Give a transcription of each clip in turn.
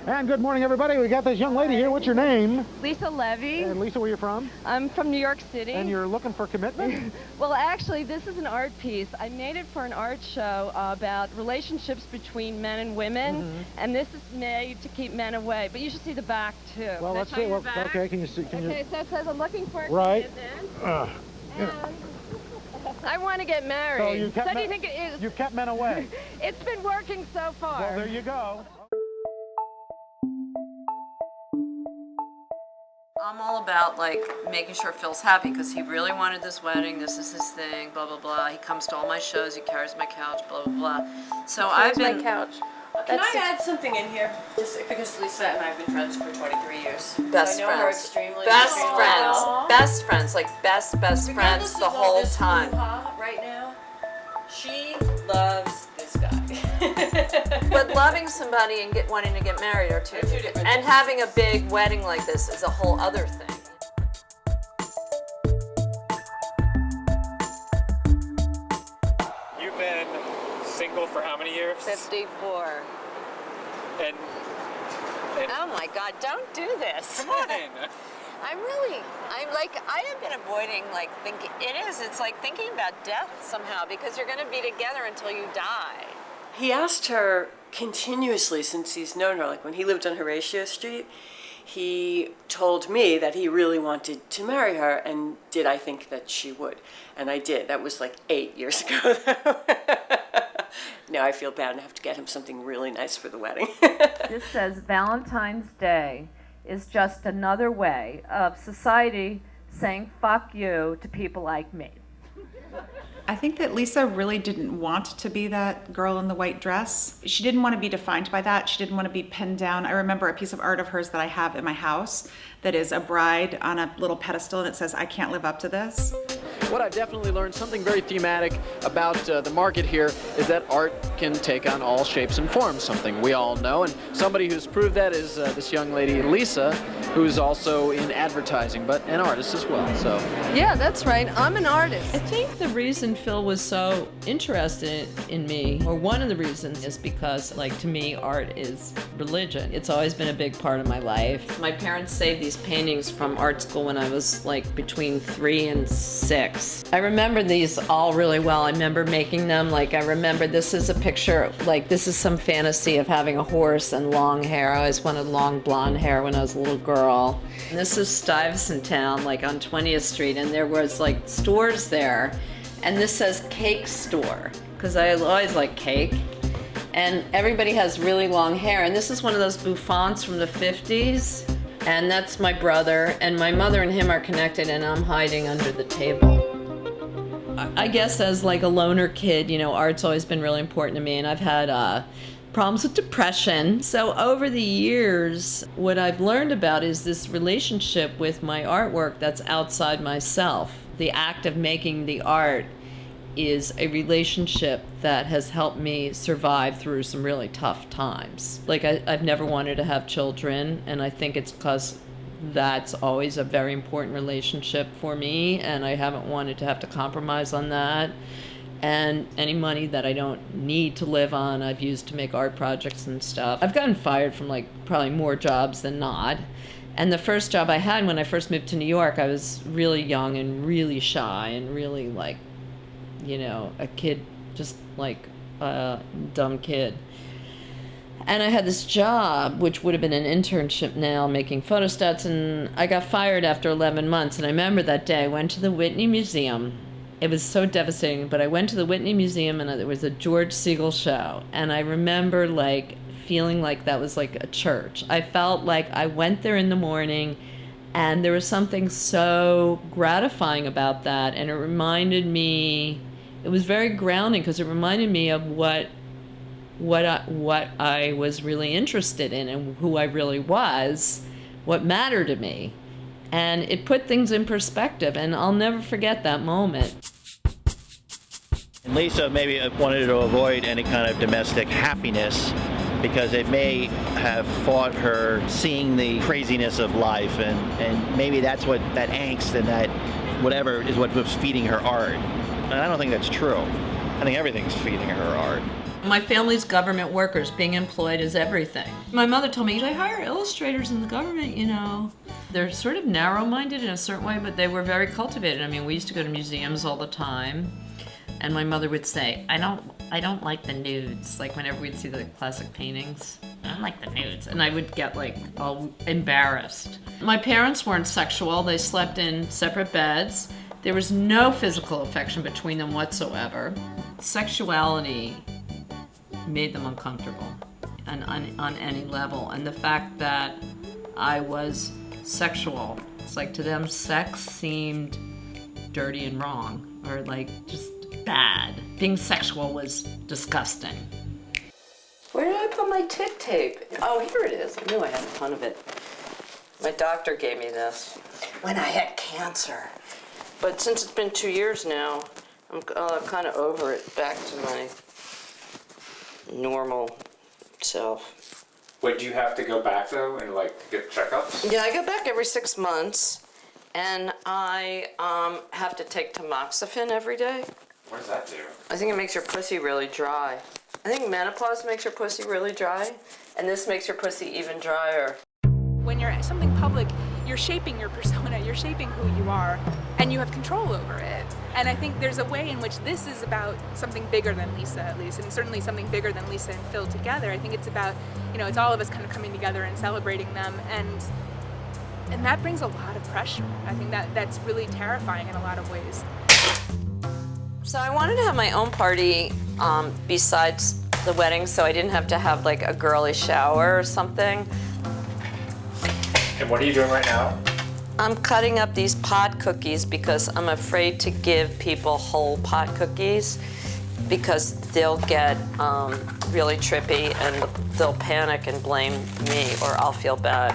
And good morning, everybody. We got this young lady here. What's your name? Lisa Levy. And Lisa, where are you from? I'm from New York City. And you're looking for commitment? Well, actually, this is an art piece. I made it for an art show about relationships between men and women, and this is made to keep men away. But you should see the back, too. Well, let's see. Well, okay, can you see? Okay, so it says, I'm looking for a right. commitment. And I want to get married. So you kept, do you think it is? You've kept men away. It's been working so far. Well, there you go. I'm all about like making sure Phil's happy because he really wanted this wedding. This is his thing, blah blah blah. He comes to all my shows. He carries my couch, blah blah blah. So I've been. My couch. Can I add something in here? Just because Lisa and I have been friends for 23 years. Best so I know her friends. extremely Friends. well. Best friends. Like best Regardless friends the of all whole this time. hoo-ha right now, she loves this guy. But loving somebody and wanting to get married are two different things. And having a big wedding like this is a whole other thing. You've been single for how many years? 54. And Oh my God, don't do this. come on. I have been avoiding thinking, it's like thinking about death somehow because you're going to be together until you die. He asked her continuously since he's known her, like when he lived on Horatio Street, he told me that he really wanted to marry her, and did I think that she would? And I did. That was like 8 years ago. Now I feel bad and I have to get him something really nice for the wedding. This says Valentine's Day is just another way of society saying fuck you to people like me. I think that Lisa really didn't want to be that girl in the white dress. She didn't want to be defined by that. She didn't want to be pinned down. I remember a piece of art of hers that I have in my house that is a bride on a little pedestal and it says, I can't live up to this. What I've definitely learned, something very thematic about the market here, is that art can take on all shapes and forms, something we all know. And somebody who's proved that is this young lady, Lisa, who's also in advertising, but an artist as well. So Yeah, that's right. I'm an artist. I think the reason Phil was so interested in me, or one of the reasons, is because, to me, art is religion. It's always been a big part of my life. My parents saved these paintings from art school when I was, between 3 and 6. I remember these all really well. I remember making them. I remember this is a picture, this is some fantasy of having a horse and long hair. I always wanted long blonde hair when I was a little girl. And this is Stuyvesant Town, on 20th Street, and there was, stores there. And this says cake store, because I always like cake. And everybody has really long hair. And this is one of those bouffants from the 50s. And that's my brother. And my mother and him are connected, and I'm hiding under the table. I guess as a loner kid, art's always been really important to me. And I've had problems with depression. So over the years, what I've learned about is this relationship with my artwork that's outside myself. The act of making the art is a relationship that has helped me survive through some really tough times. I've never wanted to have children, and I think it's because that's always a very important relationship for me, and I haven't wanted to have to compromise on that. And any money that I don't need to live on, I've used to make art projects and stuff. I've gotten fired from probably more jobs than not. And the first job I had when I first moved to New York, I was really young and really shy and really a kid, just a dumb kid. And I had this job, which would have been an internship now, making photostats, and I got fired after 11 months. And I remember that day I went to the Whitney Museum. It was so devastating, but I went to the Whitney Museum and there was a George Segal show. And I remember feeling like that was like a church. I felt like I went there in the morning and there was something so gratifying about that. And it reminded me, it was very grounding because it reminded me of what I was really interested in and who I really was, what mattered to me. And it put things in perspective, and I'll never forget that moment. And Lisa maybe wanted to avoid any kind of domestic happiness because it may have fought her seeing the craziness of life, and maybe that's what that angst and that whatever is what was feeding her art. And I don't think that's true. I think everything's feeding her art. My family's government workers. Being employed is everything. My mother told me, they hire illustrators in the government, you know. They're sort of narrow-minded in a certain way, but they were very cultivated. I mean, we used to go to museums all the time, and my mother would say, I don't like the nudes. Like whenever we'd see the classic paintings, I don't like the nudes. And I would get like all embarrassed. My parents weren't sexual. They slept in separate beds. There was no physical affection between them whatsoever. Sexuality made them uncomfortable on any level. And the fact that I was sexual, it's like to them sex seemed dirty and wrong, or like just bad. Being sexual was disgusting. Where did I put my tick tape? Oh, here it is. I knew I had a ton of it. My doctor gave me this when I had cancer. But since it's been 2 years now, I'm kind of over it, back to my normal self. Wait, do you have to go back though and like get checkups? Yeah, I go back every 6 months, and I have to take tamoxifen every day. What does that do? I think it makes your pussy really dry. I think menopause makes your pussy really dry, and this makes your pussy even drier. When you're something public, you're shaping your persona, you're shaping who you are, and you have control over it. And I think there's a way in which this is about something bigger than Lisa, at least, and certainly something bigger than Lisa and Phil together. I think it's about, you know, it's all of us kind of coming together and celebrating them, and that brings a lot of pressure. I think that's really terrifying in a lot of ways. So I wanted to have my own party besides the wedding, so I didn't have to have like a girly shower or something. And what are you doing right now? I'm cutting up these pot cookies because I'm afraid to give people whole pot cookies because they'll get really trippy and they'll panic and blame me, or I'll feel bad.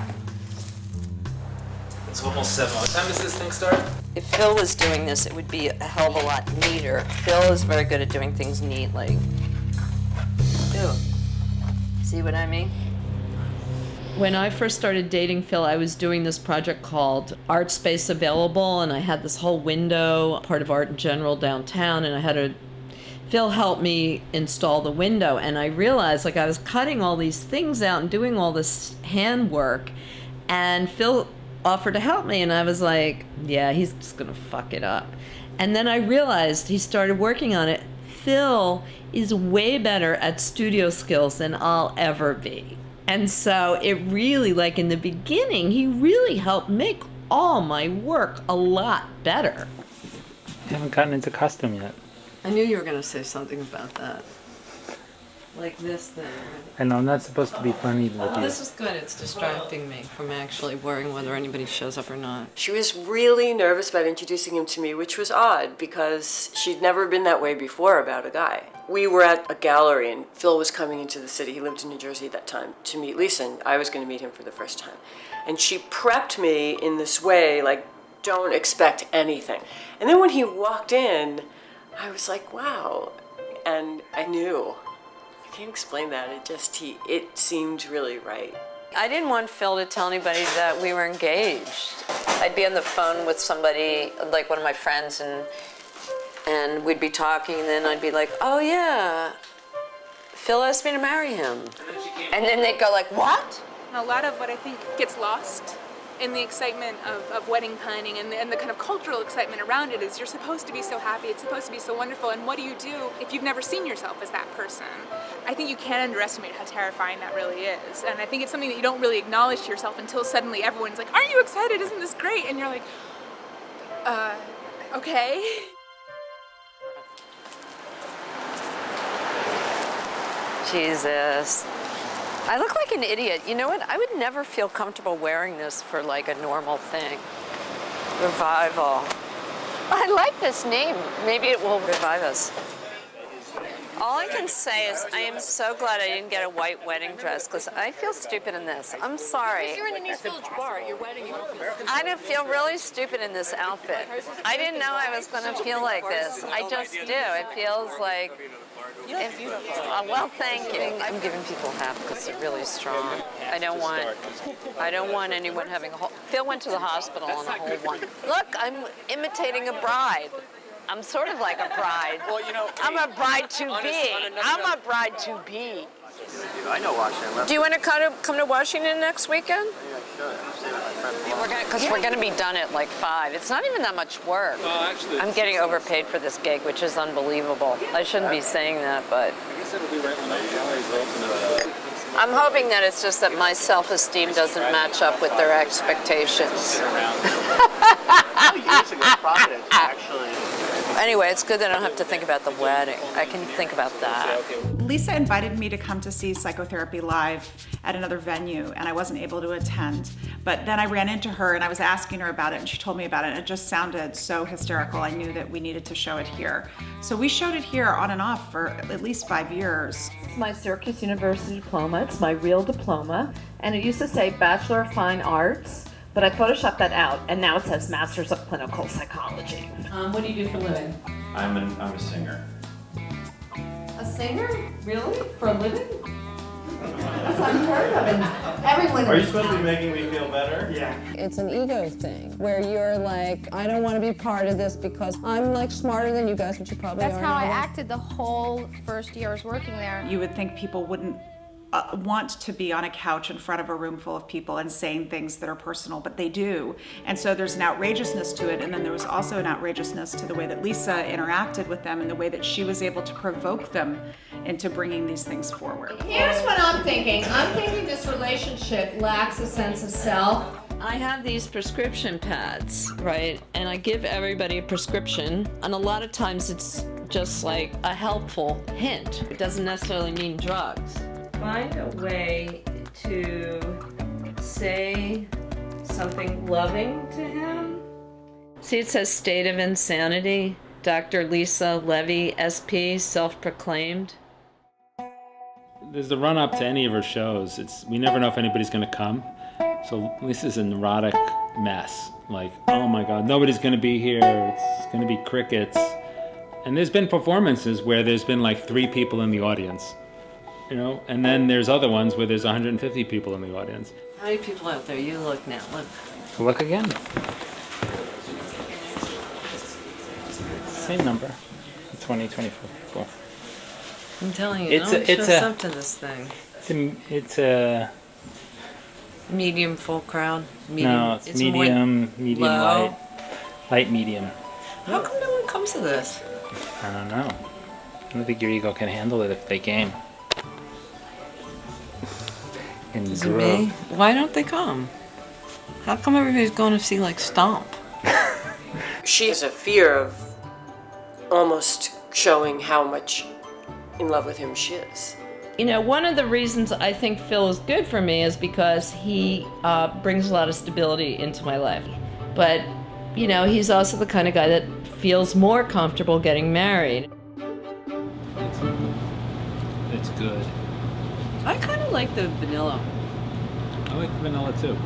It's almost 7. What time does this thing start? If Phil was doing this, it would be a hell of a lot neater. Phil is very good at doing things neatly. Ew. See what I mean? When I first started dating Phil, I was doing this project called Art Space Available, and I had this whole window, part of Art in General downtown, and Phil helped me install the window, and I realized like I was cutting all these things out and doing all this handwork, and Phil offered to help me, and I was like, yeah, he's just gonna fuck it up. And then I realized he started working on it. Phil is way better at studio skills than I'll ever be. And so it really, like in the beginning, he really helped make all my work a lot better. I haven't gotten into costume yet. I knew you were gonna say something about that. Like this thing. I know I'm not supposed to be funny with you. This is good. It's distracting me from actually worrying whether anybody shows up or not. She was really nervous about introducing him to me, which was odd because she'd never been that way before about a guy. We were at a gallery and Phil was coming into the city. He lived in New Jersey at that time to meet Lisa, and I was going to meet him for the first time. And she prepped me in this way, like, don't expect anything. And then when he walked in, I was like, wow. And I knew. I can't explain that. It seemed really right. I didn't want Phil to tell anybody that we were engaged. I'd be on the phone with somebody, like one of my friends, and we'd be talking, and then I'd be like, oh yeah, Phil asked me to marry him. And then they'd go like, what? A lot of what I think gets lost in the excitement of wedding planning and the kind of cultural excitement around it is you're supposed to be so happy, it's supposed to be so wonderful, and what do you do if you've never seen yourself as that person? I think you can't underestimate how terrifying that really is, and I think it's something that you don't really acknowledge to yourself until suddenly everyone's like, aren't you excited, isn't this great? And you're like, okay. Jesus. I look like an idiot. You know what? I would never feel comfortable wearing this for like a normal thing. Revival. I like this name. Maybe it will revive us. All I can say is I am so glad I didn't get a white wedding dress because I feel stupid in this. I'm sorry. Because you're in an East Village bar at your wedding. You don't feel stupid. I didn't feel really stupid in this outfit. I didn't know I was going to feel like this. I just do. It feels like... well, thank you. I'm giving people half because they're really strong. I don't want anyone having a whole... Phil went to the hospital on a whole one. Look, I'm imitating a bride. I'm sort of like a bride. Well, you know, I'm a bride to be. I'm a bride to be. I know Washington. Do you want to come to Washington next weekend? Because we're going to be done at like 5. It's not even that much work. Well, actually, I'm getting overpaid for this gig, which is unbelievable. I shouldn't be saying that, but I guess it'll be right when the galleries open. I'm hoping that it's just that my self-esteem doesn't match up with their expectations. Years ago, Providence, actually. Anyway, it's good that I don't have to think about the wedding. I can think about that. Lisa invited me to come to see Psychotherapy live at another venue, and I wasn't able to attend. But then I ran into her and I was asking her about it, and she told me about it, and it just sounded so hysterical. I knew that we needed to show it here. So we showed it here on and off for at least 5 years. It's my Syracuse University diploma. It's my real diploma, and it used to say Bachelor of Fine Arts, but I photoshopped that out, and now it says Masters of Clinical Psychology. What do you do for a living? I'm a singer. A singer? Really? For a living? That's unheard of. And everyone. Are you supposed to be making me feel better? Yeah. It's an ego thing where you're like, I don't want to be part of this because I'm like smarter than you guys, which you probably are. That's how I acted the whole first year I was working there. You would think people wouldn't want to be on a couch in front of a room full of people and saying things that are personal, but they do. And so there's an outrageousness to it, and then there was also an outrageousness to the way that Lisa interacted with them and the way that she was able to provoke them into bringing these things forward. Here's what I'm thinking. I'm thinking this relationship lacks a sense of self. I have these prescription pads, right? And I give everybody a prescription, and a lot of times it's just like a helpful hint. It doesn't necessarily mean drugs. Find a way to say something loving to him. See, it says State of Insanity, Dr. Lisa Levy, SP, self-proclaimed. There's the run up to any of her shows. We never know if anybody's going to come. So Lisa's a neurotic mess. Like, oh my God, nobody's going to be here. It's going to be crickets. And there's been performances where there's been like 3 people in the audience. You know, and then there's other ones where there's 150 people in the audience. How many people out there? You look now. Look. Look again. Same number. 2024. I'm telling you, It's no one shows up to this thing. It's a medium full crowd. Medium. No, it's medium low. light medium. How come no one comes to this? I don't know. I don't think your ego can handle it if they came. Is it me? Why don't they come? How come everybody's going to see like Stomp? She has a fear of almost showing how much in love with him she is. You know, one of the reasons I think Phil is good for me is because he brings a lot of stability into my life. But, you know, he's also the kind of guy that feels more comfortable getting married. It's good. I kind of like the vanilla. I like vanilla too.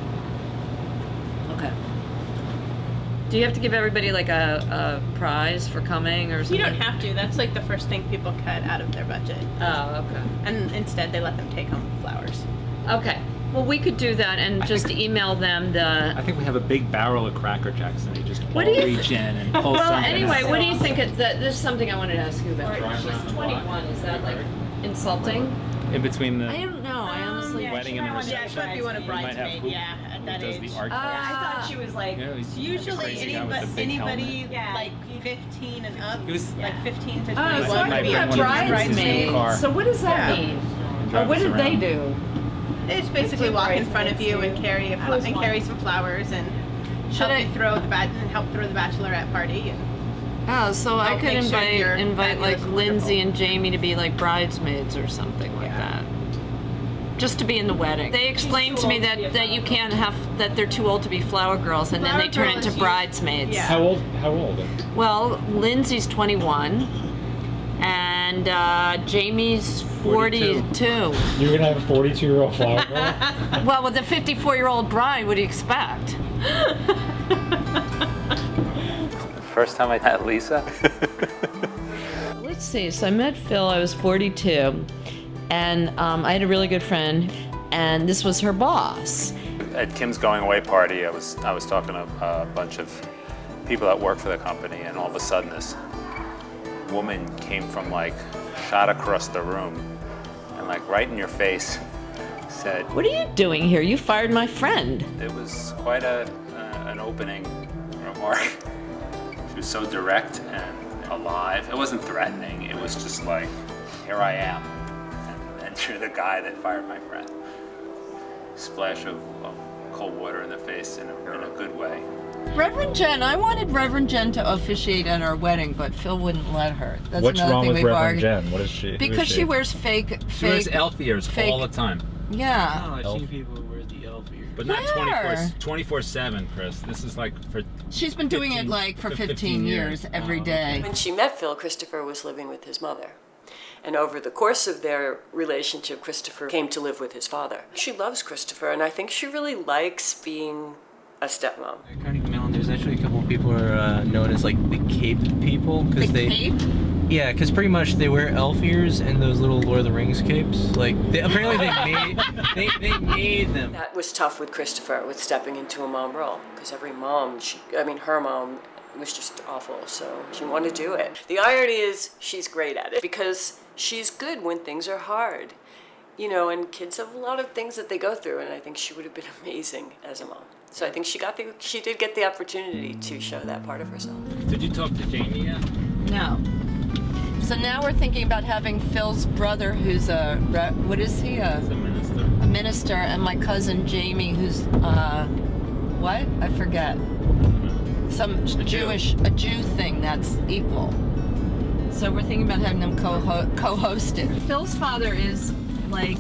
Okay. Do you have to give everybody like a prize for coming or something? You don't have to. That's like the first thing people cut out of their budget. Oh, okay. And instead they let them take home flowers. Okay. Well, we could do that and just email them the... I think we have a big barrel of Cracker Jacks and they just What do you reach in and pull Well, something anyway, out. what do you think? This is something I wanted to ask you about. She's 21. Is that like insulting? In between the I don't know. I honestly... wedding and the reception. Yeah, she might be one of You might have bridesmaid, who- yeah, at that who does age. the art I thought she was like, Yeah, he's usually crazy guy with the big anybody helmet. like 15 and up, He was- like 15 to 21 Oh, so I would might be bring up one to of these bridesmaid. in the car. So what does that Yeah. mean? Drive Or what us did they around. do? They just basically walk in front of you and carry carry some flowers and Should I- help throw the bachelorette party. And Oh, so I Help could make sure you're invite like fabulous and Lindsay and Jamie to be like bridesmaids or something like that. Just to be in the wedding. They explained to me that you can't have, that they're too old to be flower girls and then they turn into bridesmaids. How old? Well, Lindsay's 21 and Jamie's 42. You're gonna have a 42-year-old flower girl? Well, with a 54-year-old bride, what do you expect? First time I met Lisa. Let's see. So I met Phil. I was 42, and I had a really good friend, and this was her boss. At Kim's going away party, I was talking to a bunch of people that work for the company, and all of a sudden this woman came from like, shot across the room and like right in your face said, What are you doing here? You fired my friend. it was quite an opening remark. She was so direct and alive. It wasn't threatening. It was just like, here I am, and you're the guy that fired my friend. Splash of cold water in the face in a good way. Reverend Jen, I wanted Reverend Jen to officiate at our wedding, but Phil wouldn't let her. That's What's another wrong thing with we've Reverend argued. Jen? What is she? who Because is she wears fake. She wears elf ears all the time. Yeah. Oh, I've seen people who wear the elf ears. But not Where? 24/7, Chris. This is like for. She's been doing it like for 15 years every day. When she met Phil, Christopher was living with his mother. And over the course of their relationship, Christopher came to live with his father. She loves Christopher, and I think she really likes being a stepmom. Carnegie Mellon, there's actually a couple of people who are known as like the Cape people. Cape? Yeah, because pretty much they wear elf ears and those little Lord of the Rings capes. Like, apparently they made them. That was tough with Christopher, with stepping into a mom role, because every mom, her mom was just awful, so she wanted to do it. The irony is she's great at it, because she's good when things are hard. You know, and kids have a lot of things that they go through, and I think she would have been amazing as a mom. So I think she did get the opportunity to show that part of herself. Did you talk to Jamie yet? No. So now we're thinking about having Phil's brother, who's what is he? He's a minister. A minister, and my cousin Jamie, who's what? I forget. Some a Jew thing that's equal. So we're thinking about having them co-host it. Phil's father is like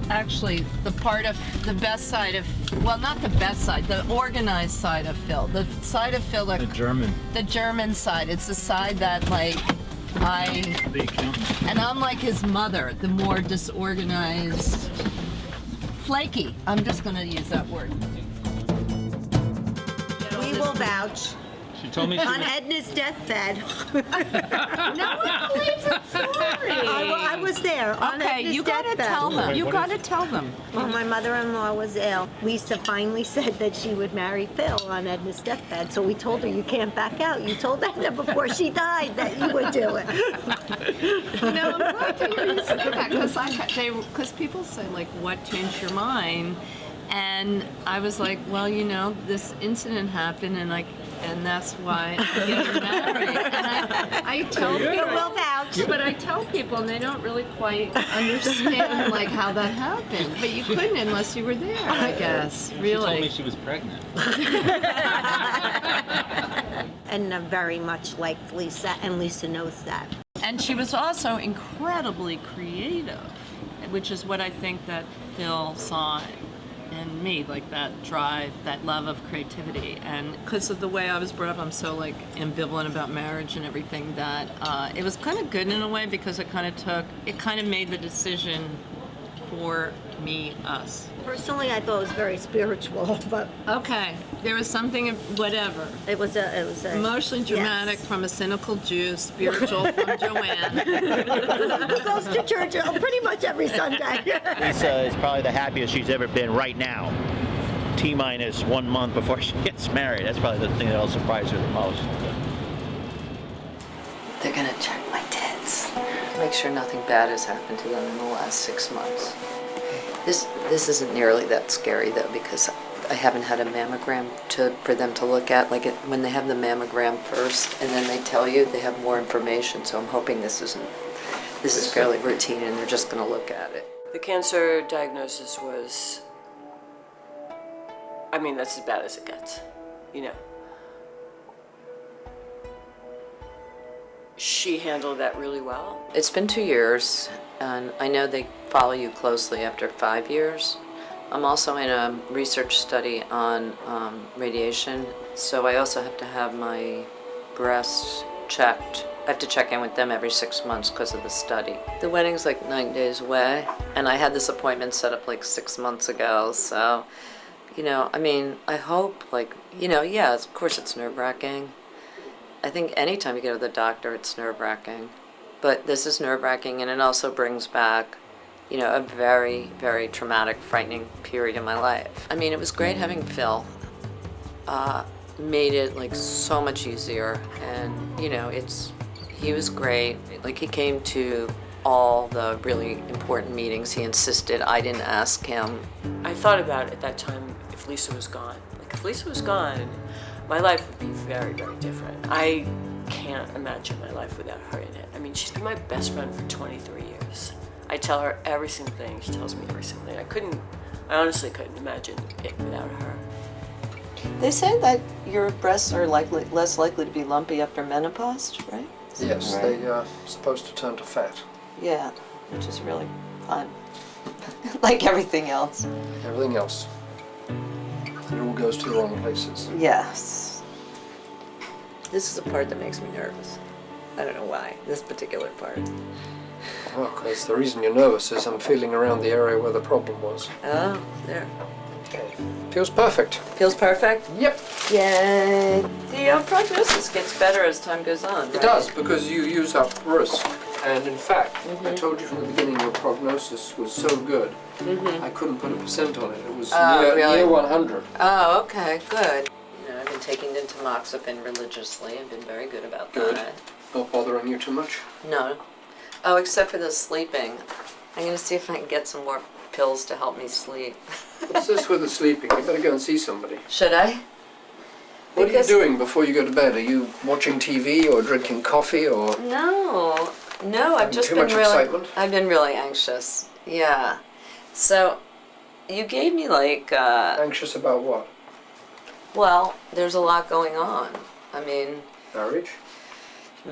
actually the part of the best side of, well, not the best side, the organized side of Phil. The side of Phil, like, the German side. It's the side that like and I'm like his mother, the more disorganized, flaky. I'm just gonna use that word. We will vouch. She told me she on was... Edna's deathbed. No one believes the story. I was there on Okay, Edna's you gotta deathbed. tell them. You gotta tell them. Well, my mother-in-law was ill. Lisa finally said that she would marry Phil on Edna's deathbed, so we told her, you can't back out. You told Edna before she died that you would do it. No, I'm glad to hear you say that, because people say, like, what changed your mind? And I was like, well, you know, this incident happened, and that's why I'm getting married. And I tell people, will vouch. but I tell people, and they don't really quite understand like how that happened. But you couldn't unless you were there, I guess. Really. She told me she was pregnant. Edna very much liked Lisa, and Lisa knows that. And she was also incredibly creative, which is what I think that Phil saw in me, like that drive, that love of creativity. And because of the way I was brought up, I'm so like ambivalent about marriage and everything, that it was kind of good in a way, because it kind of made the decision for me, us. Personally, I thought it was very spiritual, but okay, there was something, whatever. It was a emotionally dramatic, yes. From a cynical Jew, spiritual from Joanne. Who goes to church pretty much every Sunday. Lisa is probably the happiest she's ever been right now. T-minus 1 month before she gets married. That's probably the thing that'll surprise her the most. They're gonna check my tits. Make sure nothing bad has happened to them in the last 6 months. This isn't nearly that scary though, because I haven't had a mammogram for them to look at. Like when they have the mammogram first, and then they tell you they have more information. So I'm hoping this is fairly routine, and they're just gonna look at it. The cancer diagnosis was, that's as bad as it gets, you know. She handled that really well. It's been 2 years, and I know they follow you closely after 5 years. I'm also in a research study on radiation, so I also have to have my breasts checked. I have to check in with them every 6 months because of the study. The wedding's like 9 days away, and I had this appointment set up like 6 months ago, so, I hope, yeah, of course it's nerve-wracking. I think anytime you go to the doctor, it's nerve-wracking. But this is nerve-wracking, and it also brings back, a very, very traumatic, frightening period in my life. It was great having Phil. Made it, so much easier. And, He was great. Like, he came to all the really important meetings. He insisted. I didn't ask him. I thought about at that time if Lisa was gone. Like, if Lisa was gone, my life would be very, very different. I can't imagine my life without her in it. I mean, she's been my best friend for 23 years. I tell her every single thing. She tells me every single thing. I honestly couldn't imagine it without her. They say that your breasts are less likely to be lumpy after menopause, right? Yes, Right. they are supposed to turn to fat. Yeah, which is really fun. Like everything else. Everything else. It all goes to the wrong places. Yes. This is the part that makes me nervous. I don't know why, this particular part. Well, because the reason you're nervous is I'm feeling around the area where the problem was. Oh, there. Okay. Feels perfect. Feels perfect? Yep. Yay. The prognosis gets better as time goes on, right? It does, because you use up risk. And in fact, I told you from the beginning your prognosis was so good, I couldn't put a percent on it. It was near 100. Oh, okay, good. You know, I've been taking tamoxifen religiously. I've been very good about that. Not bothering you too much? No. Oh, except for the sleeping. I'm going to see if I can get some more pills to help me sleep. What's this with the sleeping? You better go and see somebody. Should I? What are you doing before you go to bed? Are you watching TV or drinking coffee or? No, I've just too been much really. excitement? I've been really anxious. Yeah. So, you gave me like. Anxious about what? Well, there's a lot going on. I mean.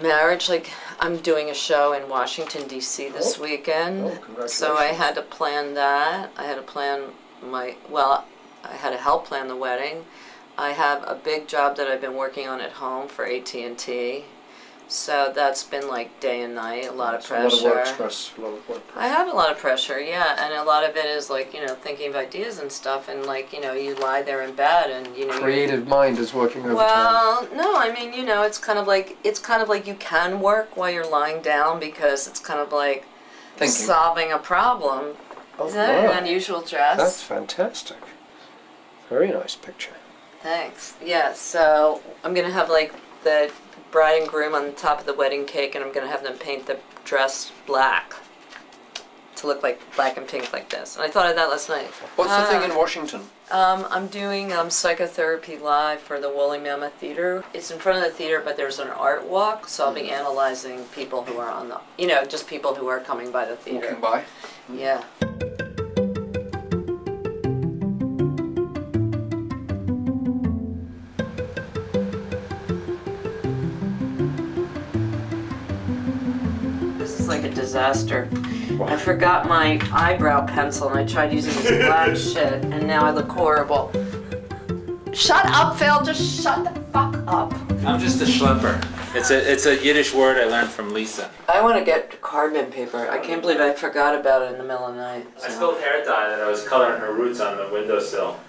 Marriage, like I'm doing a show in Washington D.C. this weekend. Congratulations. So I had to plan that. I had to plan I had to help plan the wedding. I have a big job that I've been working on at home for AT&T. So that's been like day and night, a lot of pressure. A lot of work stress, a lot of work pressure. I have a lot of pressure, yeah, and a lot of it is like, you know, thinking of ideas and stuff, and like, you know, you lie there in bed and, you know. Creative mind is working overtime. Well, no, I mean, you know, it's kind of like you can work while you're lying down because it's kind of like solving a problem. Is that an unusual dress? That's fantastic. Very nice picture. Thanks. Yeah, so I'm going to have like the bride and groom on the top of the wedding cake, and I'm going to have them paint the dress black to look like black and pink like this. And I thought of that last night. What's the thing in Washington? I'm doing psychotherapy live for the Woolly Mammoth Theater. It's in front of the theater, but there's an art walk, so I'll be analyzing people who are on the, you know, just people who are coming by the theater. Walking by? Yeah. This is like a disaster. I forgot my eyebrow pencil and I tried using this black shit and now I look horrible. Shut up, Phil, just shut the fuck up. I'm just a schlepper. It's a Yiddish word I learned from Lisa. I want to get carbon paper. I can't believe I forgot about it in the middle of the night. I spilled hair dye that I was coloring her roots on the windowsill.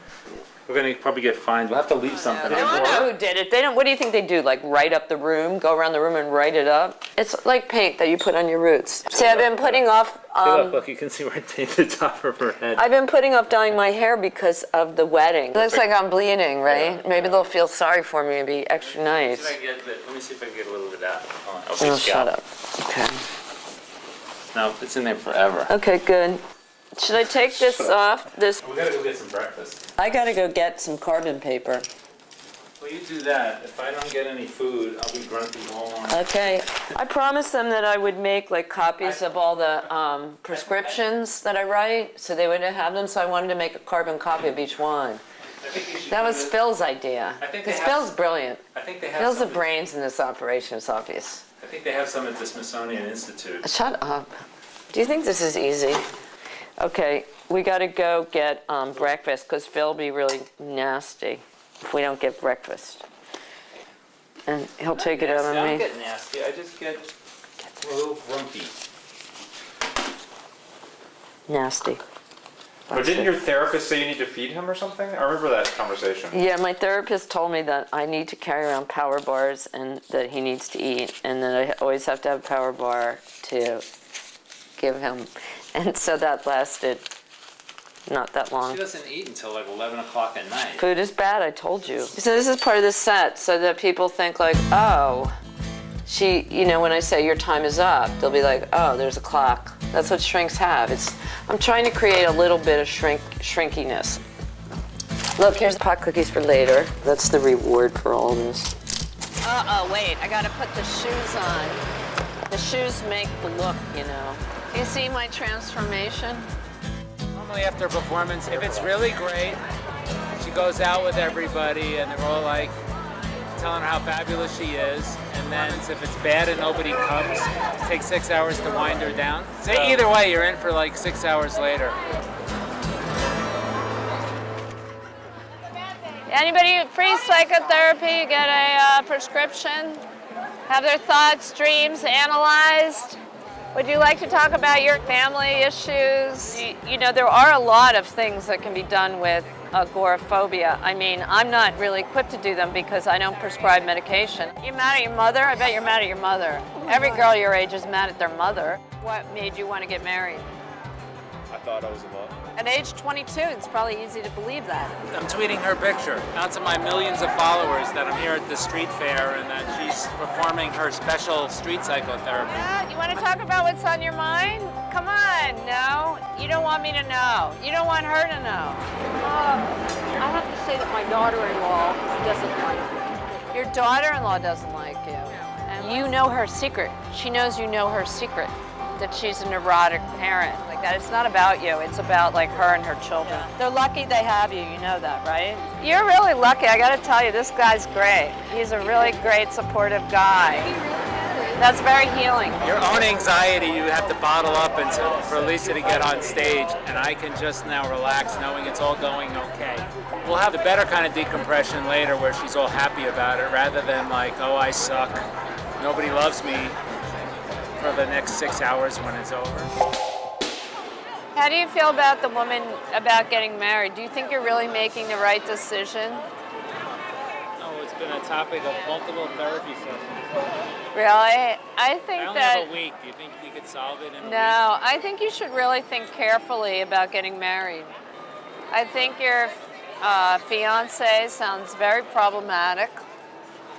We're gonna probably get fined. We'll have to leave something. I don't know who did it. They don't. What do you think they do? Like write up the room, go around the room and write it up? It's like paint that you put on your roots. See, I've been putting off. Look, you can see where I painted the top of her head. I've been putting off dyeing my hair because of the wedding. It looks like I'm bleeding, right? Yeah. Maybe they'll feel sorry for me and be extra nice. Let me see if I can get a little bit out. Hold on. Oh, shut up. Okay. No, it's in there forever. Okay, good. Should I take this off? We gotta go get some breakfast. I gotta go get some carbon paper. Well, you do that. If I don't get any food, I'll be grumpy all morning. Okay. I promised them that I would make like copies of all the prescriptions that I write, so they would have them. So I wanted to make a carbon copy of each one. That was Phil's idea. Because Phil's brilliant. I think they have Phil's the brains in this operation. It's obvious. I think they have some at the Smithsonian Institute. Shut up. Do you think this is easy? Okay, we gotta go get breakfast because Phil will be really nasty if we don't get breakfast. And he'll take it out on I me. don't get nasty, I just get a little grumpy. Nasty. But didn't your therapist say you need to feed him or something? I remember that conversation. Yeah, my therapist told me that I need to carry around power bars and that he needs to eat, and that I always have to have a power bar to give him. And so that lasted not that long. She doesn't eat until like 11 o'clock at night. Food is bad, I told you. So this is part of the set, so that people think like, oh, you know, when I say your time is up, they'll be like, oh, there's a clock. That's what shrinks have. I'm trying to create a little bit of shrinkiness. Look, here's the pot cookies for later. That's the reward for all this. Uh-oh, wait, I gotta put the shoes on. The shoes make the look, you know. You see my transformation? Normally after a performance, if it's really great, she goes out with everybody and they're all like telling her how fabulous she is. And then if it's bad and nobody comes, it takes 6 hours to wind her down. So either way, you're in for like 6 hours later. Anybody free psychotherapy? You get a prescription? Have their thoughts, dreams analyzed? Would you like to talk about your family issues? You know, there are a lot of things that can be done with agoraphobia. I mean, I'm not really equipped to do them because I don't prescribe medication. You mad at your mother? I bet you're mad at your mother. Every girl your age is mad at their mother. What made you want to get married? I thought I was in love. At age 22, it's probably easy to believe that. I'm tweeting her picture out to my millions of followers that I'm here at the street fair and that she's performing her special street psychotherapy. Yeah, you want to talk about what's on your mind? Come on, no. You don't want me to know. You don't want her to know. I have to say that my daughter-in-law doesn't like me. Your daughter-in-law doesn't like you. And you know her secret. She knows you know her secret, that she's a neurotic parent. Like that, it's not about you. It's about like her and her children. They're lucky they have you. You know that, right? You're really lucky. I got to tell you, this guy's great. He's a really great, supportive guy. That's very healing. Your own anxiety you have to bottle up until for Lisa to get on stage, and I can just now relax knowing it's all going okay. We'll have the better kind of decompression later where she's all happy about it rather than like, oh, I suck, nobody loves me for the next 6 hours when it's over. How do you feel about the woman about getting married? Do you think you're really making the right decision? No, it's been a topic of multiple therapy sessions. Really? I think I only have a week. Do you think you could solve it in a week? No, I think you should really think carefully about getting married. I think your fiance sounds very problematic.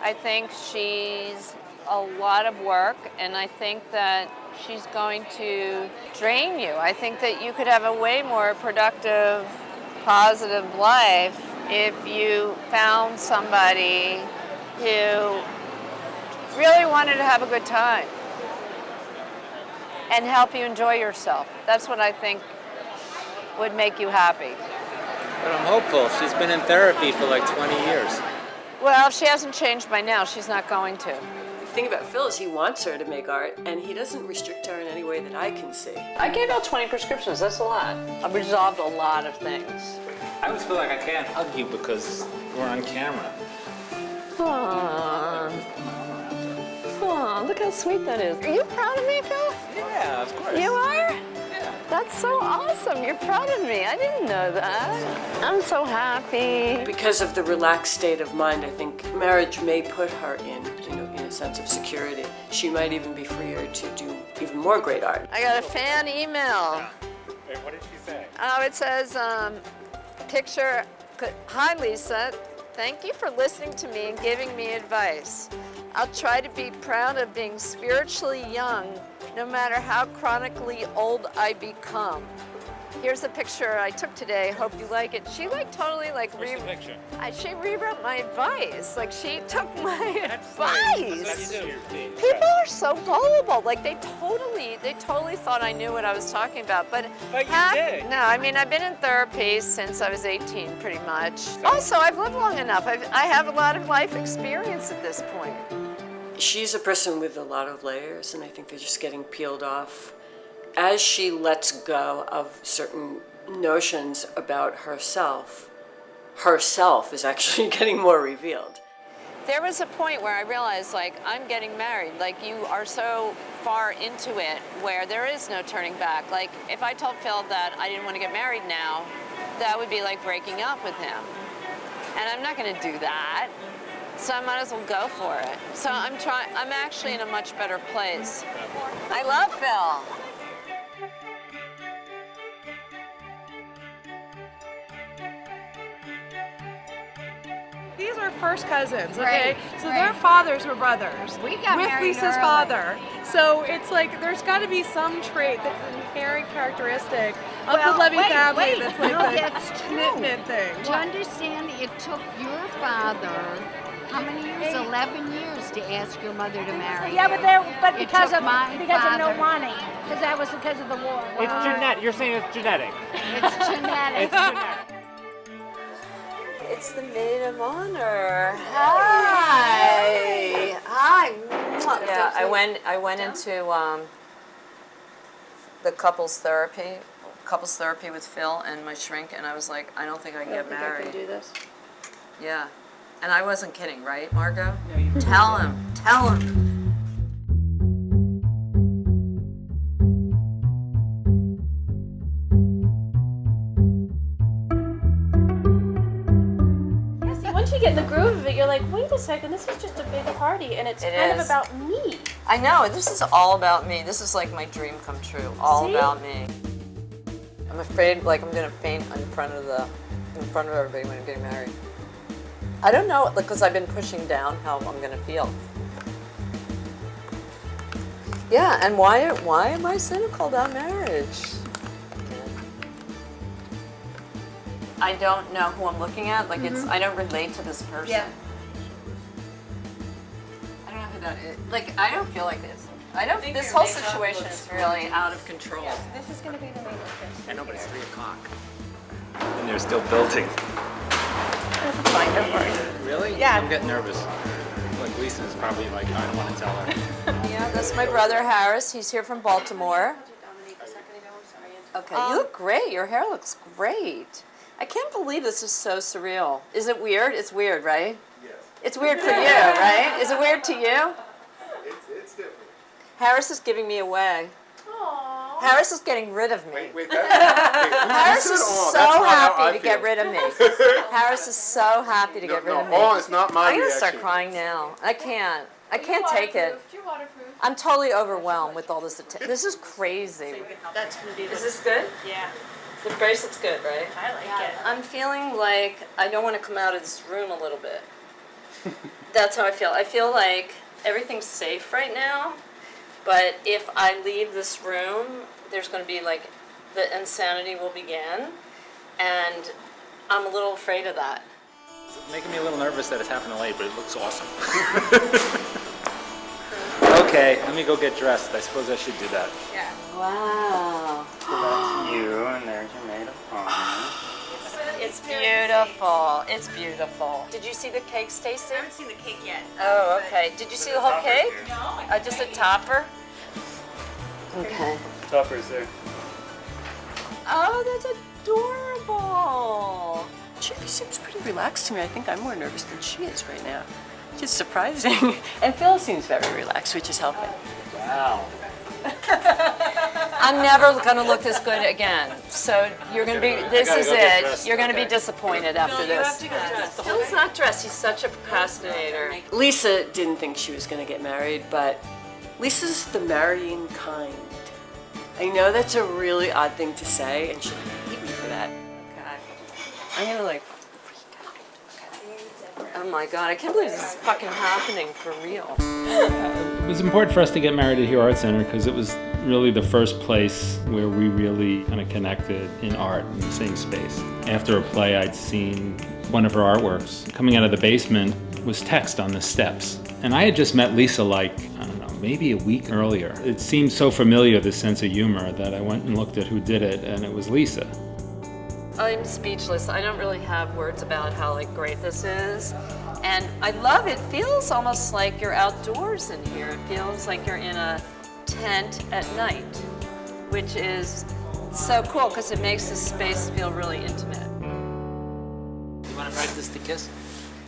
I think she's a lot of work, and I think that she's going to drain you. I think that you could have a way more productive, positive life if you found somebody who really wanted to have a good time and help you enjoy yourself. That's what I think would make you happy. But I'm hopeful. She's been in therapy for like 20 years. Well, if she hasn't changed by now, she's not going to. The thing about Phil is he wants her to make art, and he doesn't restrict her in any way that I can see. I gave out 20 prescriptions, that's a lot. I've resolved a lot of things. I always feel like I can't hug you because we're on camera. Aww, look how sweet that is. Are you proud of me, Phil? Yeah, of course. You are? Yeah. That's so awesome. You're proud of me. I didn't know that. I'm so happy. Because of the relaxed state of mind, I think marriage may put her in a sense of security. She might even be freer to do even more great art. I got a fan email. Wait, what did she say? Oh, it says, picture, hi Lisa, thank you for listening to me and giving me advice. I'll try to be proud of being spiritually young, no matter how chronically old I become. Here's a picture I took today. Hope you like it. She totally Where's the picture? she rewrote my advice. Like she took my advice. That's cute. People are so gullible. Like they totally thought I knew what I was talking about. But you did. No, I mean I've been in therapy since I was 18, pretty much. Also, I've lived long enough. I have a lot of life experience at this point. She's a person with a lot of layers, and I think they're just getting peeled off. As she lets go of certain notions about herself is actually getting more revealed. There was a point where I realized, like, I'm getting married. Like, you are so far into it where there is no turning back. Like, if I told Phil that I didn't want to get married now, that would be like breaking up with him. And I'm not going to do that. So I might as well go for it. So I'm actually in a much better place. I love Phil. These are first cousins, okay? Right, So right. their fathers were brothers. We got with married Lisa's early. father. So it's like there's got to be some trait that's an inherent characteristic of the Levy family that's like no, the that's true. commitment thing. Do you understand it took your father how many years? 11 years to ask your mother to marry Yeah, you. but It because took of my no father. money, because that was because of the war. It's genetic. You're saying it's genetic. It's genetic. It's genetic. It's the maid of honor. Hi. Hi. Yeah, I went into the couples therapy with Phil and my shrink, and I was like, I don't think I can get married. I can do this. Yeah. And I wasn't kidding, right, Margot? No, you Tell him. Once you get in the groove of it, you're like, wait a second, this is just a big party, and it's kind of about me. I know, this is all about me. This is like my dream come true, all about me. I'm afraid like I'm gonna faint in front of everybody when I'm getting married. I don't know, because I've been pushing down how I'm gonna feel. Yeah, and why am I cynical about marriage? I don't know who I'm looking at. Like I don't relate to this person. Yeah. I don't know who that is. Like I don't feel like this. This whole situation is really out of control. Yeah, this is going to be the main interest. I know, but it's 3 o'clock. And they're still building. Really? Yeah. I'm getting nervous. Like Lisa's probably like, I don't want to tell her. Yeah, that's my brother Harris. He's here from Baltimore. Okay, you look great. Your hair looks great. I can't believe this is so surreal. Is it weird? It's weird, right? Yes. It's weird for you, right? Is it weird to you? It's different. Harris is giving me away. Aww. Harris is getting rid of me. Wait, Harris is so happy to get rid of me. Harris is so happy to get rid of me. Oh, it's not my I'm gonna start reaction. crying now. I can't take it. You're waterproof. I'm totally overwhelmed with all this attention. This is crazy. That's going to be Is this good? Yeah. The bracelet's good, right? I like it. I'm feeling like I don't want to come out of this room a little bit. That's how I feel. I feel like everything's safe right now, but if I leave this room, there's going to be like, the insanity will begin, and I'm a little afraid of that. It's making me a little nervous that it's happening late, but it looks awesome. Okay, let me go get dressed. I suppose I should do that. Yeah. Wow. So that's you, and there's your maid of honor. It's beautiful. It's beautiful. Did you see the cake, Stacy? I haven't seen the cake yet. Oh, okay. Did you see the whole cake? No. Just a topper? Okay. Topper's there. Oh, that's adorable. She seems pretty relaxed to me. I think I'm more nervous than she is right now. Which is surprising. And Phil seems very relaxed, which is helping. Wow. I'm never going to look this good again. So you're going to be, this is it. dressed, You're going to be okay. disappointed after this. Phil's not dressed. He's such a procrastinator. Lisa didn't think she was going to get married, but Lisa's the marrying kind. I know that's a really odd thing to say, and she'll hate me for that. Okay. I'm going to like freak out. Oh my God, I can't believe this is fucking happening for real. It was important for us to get married at Here Art Center because it was really the first place where we really kind of connected in art in the same space. After a play, I'd seen one of her artworks. Coming out of the basement was text on the steps. And I had just met Lisa like, I don't know, maybe a week earlier. It seemed so familiar, this sense of humor, that I went and looked at who did it, and it was Lisa. I'm speechless. I don't really have words about how like great this is. And I love it. It feels almost like you're outdoors in here. It feels like you're in a tent at night, which is so cool because it makes the space feel really intimate. You want to practice the kiss?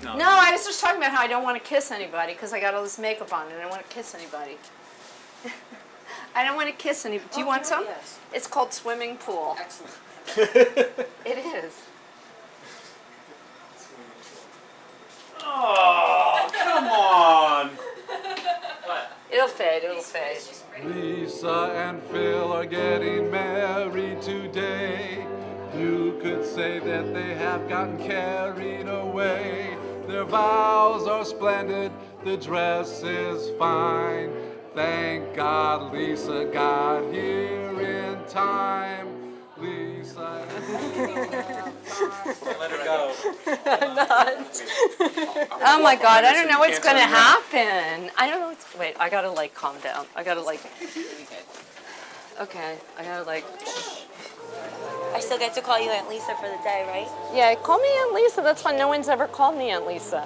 No, I was just talking about how I don't want to kiss anybody because I got all this makeup on and I don't want to kiss anybody. I don't want to kiss anybody. Do you want some? Yes. It's called swimming pool. Excellent. It is. Oh, come on! It'll fade, it'll fade. Lisa and Phil are getting married today. You could say that they have gotten carried away. Their vows are splendid, the dress is fine. Thank God Lisa got here in time. Lisa. Let her go. I'm not. Oh my God, I don't know what's going to happen. I don't know what's, wait, I got to like calm down. I got to like, okay, I got to like. I still get to call you Aunt Lisa for the day, right? Yeah, call me Aunt Lisa, that's fine. No one's ever called me Aunt Lisa.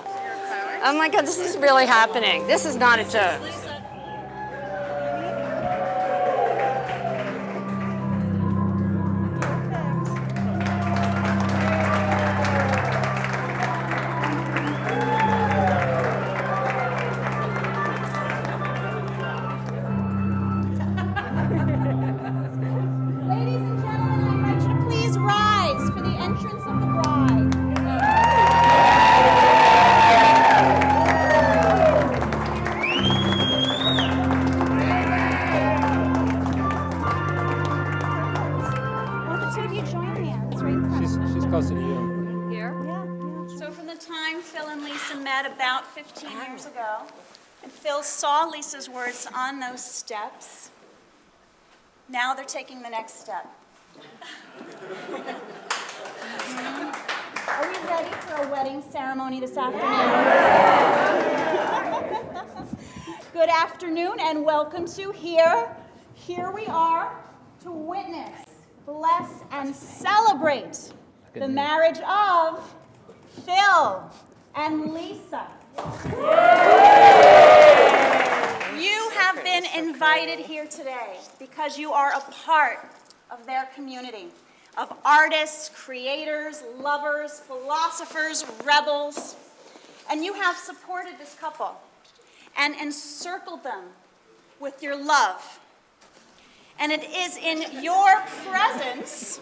Oh my God, this is really happening. This is not a joke. About 15 years ago, and Phil saw Lisa's words on those steps. Now they're taking the next step. Are we ready for a wedding ceremony this afternoon? Good afternoon and welcome to Here. Here we are to witness, bless, and celebrate the marriage of Phil and Lisa. You have been invited here today because you are a part of their community of artists, creators, lovers, philosophers, rebels, and you have supported this couple and encircled them with your love. And it is in your presence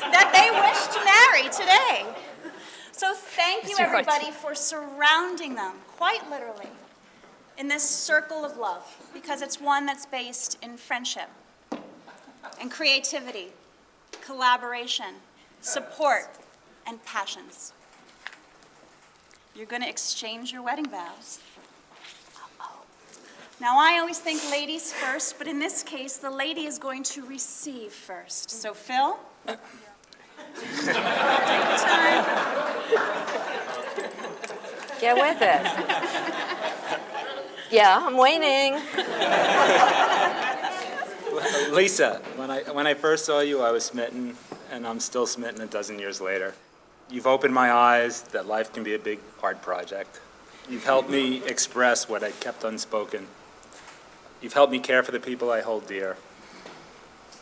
that they wish to marry today. So thank you, everybody, for surrounding them, quite literally, in this circle of love, because it's one that's based in friendship and creativity, collaboration, support, and passions. You're going to exchange your wedding vows. Now, I always think ladies first, but in this case, the lady is going to receive first. So, Phil? Take your time. Get with it. Yeah, I'm waiting. Lisa, when I first saw you, I was smitten, and I'm still smitten a dozen years later. You've opened my eyes that life can be a big art project. You've helped me express what I kept unspoken. You've helped me care for the people I hold dear.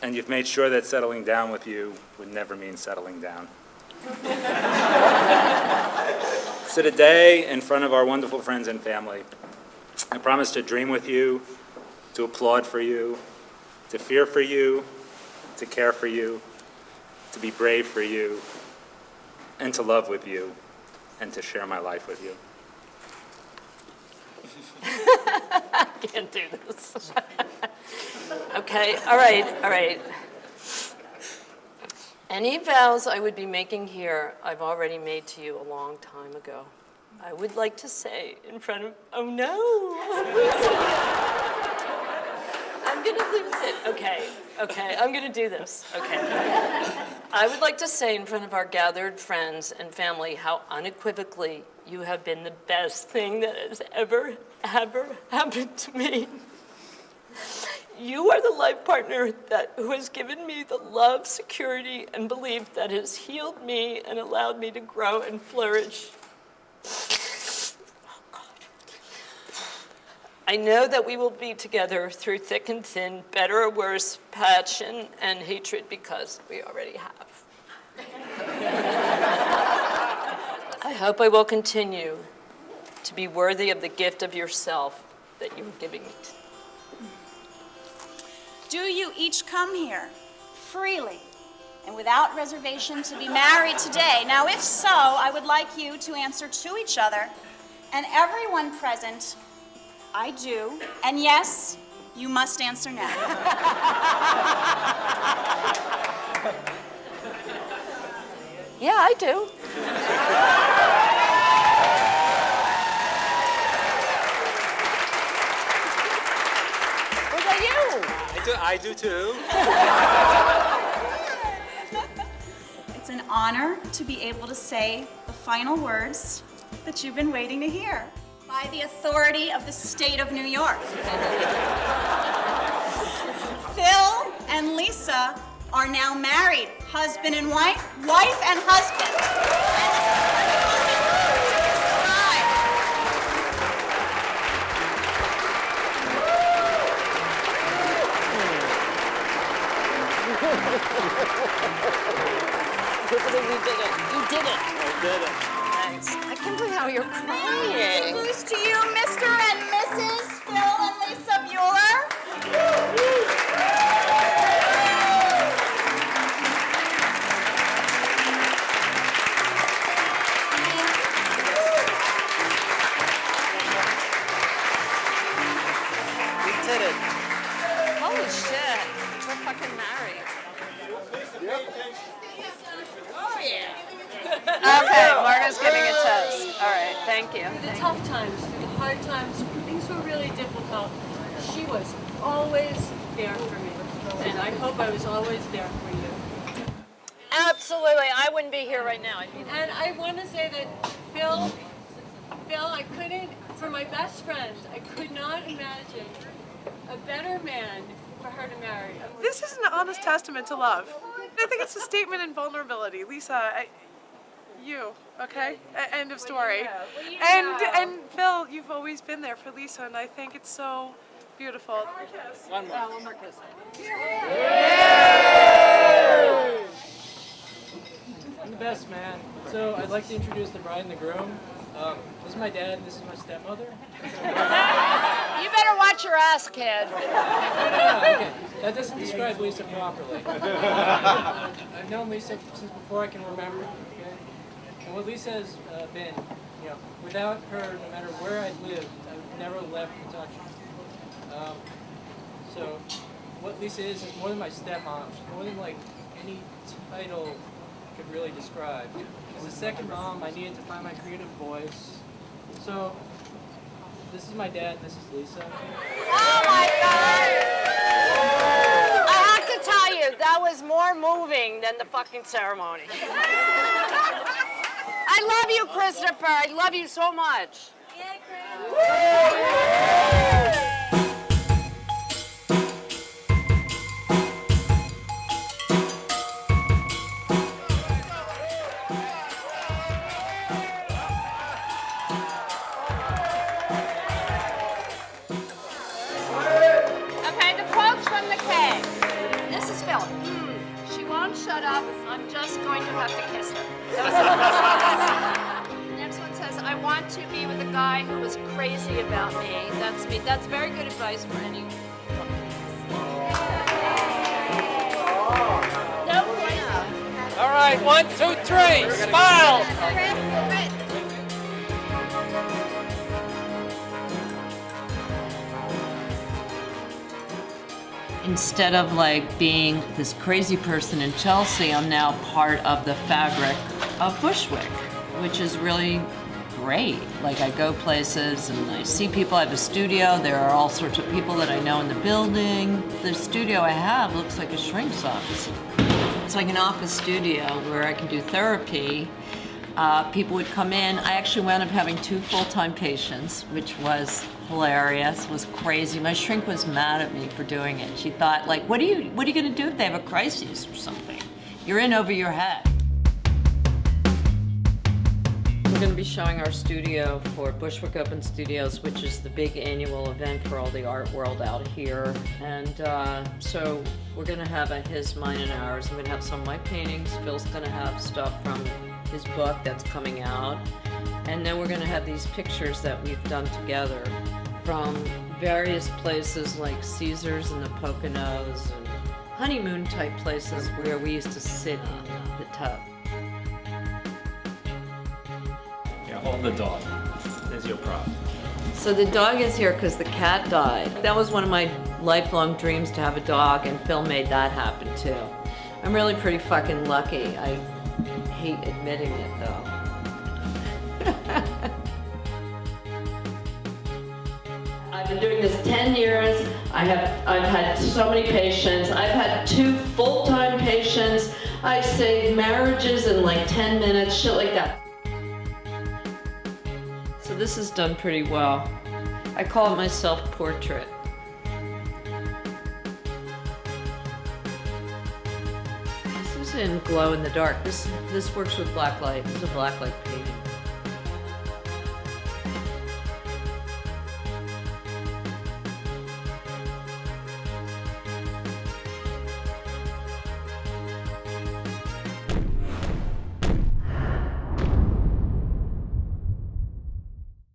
And you've made sure that settling down with you would never mean settling down. So today, in front of our wonderful friends and family, I promise to dream with you, to applaud for you, to fear for you, to care for you, to be brave for you, and to love with you, and to share my life with you. I can't do this. Okay, all right. Any vows I would be making here, I've already made to you a long time ago. I would like to say in front of, oh no, I'm gonna lose it. Okay, I'm gonna do this, okay. I would like to say in front of our gathered friends and family how unequivocally you have been the best thing that has ever happened to me. You are the life partner who has given me the love, security, and belief that has healed me and allowed me to grow and flourish. Oh, God. I know that we will be together through thick and thin, better or worse, passion and hatred, because we already have. I hope I will continue to be worthy of the gift of yourself that you are giving me. Do you each come here freely and without reservation to be married today? Now, if so, I would like you to answer to each other and everyone present, I do, and yes, you must answer now. Yeah, I do. I do too. It's an honor to be able to say the final words that you've been waiting to hear. By the authority of the state of New York. Phil and Lisa are now married, husband and wife, wife and husband. You did it. You did it. I did it. Thanks. I can't believe how you're crying. Introduce to you Mr. and Mrs. Phil and Lisa Bueller. We did it. Holy shit. We're fucking married. Oh, yeah. Okay, Margot's giving a toast. All right, thank you. Through the tough times, through the hard times, things were really difficult. She was always there for me, and I hope I was always there for you. Absolutely, I wouldn't be here right now. And I want to say that Phil, I couldn't, for my best friend, I could not imagine a better man for her to marry. This is an honest testament to love. I think it's a statement in vulnerability. Lisa, you, okay? End of story. And Phil, you've always been there for Lisa, and I think it's so beautiful. One more kiss. One more. One more kiss. I'm the best man. So I'd like to introduce the bride and the groom. This is my dad, and this is my stepmother. You better watch your ass, kid. No, okay. That doesn't describe Lisa properly. I've known Lisa since before I can remember. Okay? And what Lisa has been, you know, without her, no matter where I lived, I've never left Kentucky. So what Lisa is more than my stepmom. She's more than like any title could really describe. As a second mom, I needed to find my creative voice. So this is my dad, this is Lisa. Oh my God! I have to tell you, that was more moving than the fucking ceremony. I love you, Christopher. I love you so much. Okay, the quotes from the K. This is Phil. She won't shut up. I'm just going to have to kiss her. That was the next one says, I want to be with a guy who was crazy about me. That's me. That's very good advice for any. No poison. All right, 1, 2, 3. Smile. Instead of like being this crazy person in Chelsea, I'm now part of the fabric of Bushwick, which is really great. Like I go places and I see people. I have a studio. There are all sorts of people that I know in the building. The studio I have looks like a shrink's office. It's like an office studio where I can do therapy. People would come in. I actually wound up having 2 full-time patients, which was hilarious, was crazy. My shrink was mad at me for doing it. She thought, like, what are you gonna do if they have a crisis or something? You're in over your head. We're gonna be showing our studio for Bushwick Open Studios, which is the big annual event for all the art world out here. And so we're gonna have a his, mine, and ours. I'm gonna have some of my paintings. Phil's gonna have stuff from his book that's coming out. And then we're gonna have these pictures that we've done together from various places like Caesars and the Poconos and honeymoon type places where we used to sit in the tub. Yeah, hold the dog as your prop. So the dog is here because the cat died. That was one of my lifelong dreams, to have a dog, and Phil made that happen too. I'm really pretty fucking lucky. I hate admitting it though. I've been doing this 10 years. I've had so many patients. I've had 2 full-time patients. I've saved marriages in like 10 minutes, shit like that. So this is done pretty well. I call it my self-portrait. This is in glow in the dark. This works with black light. This is a black light piece.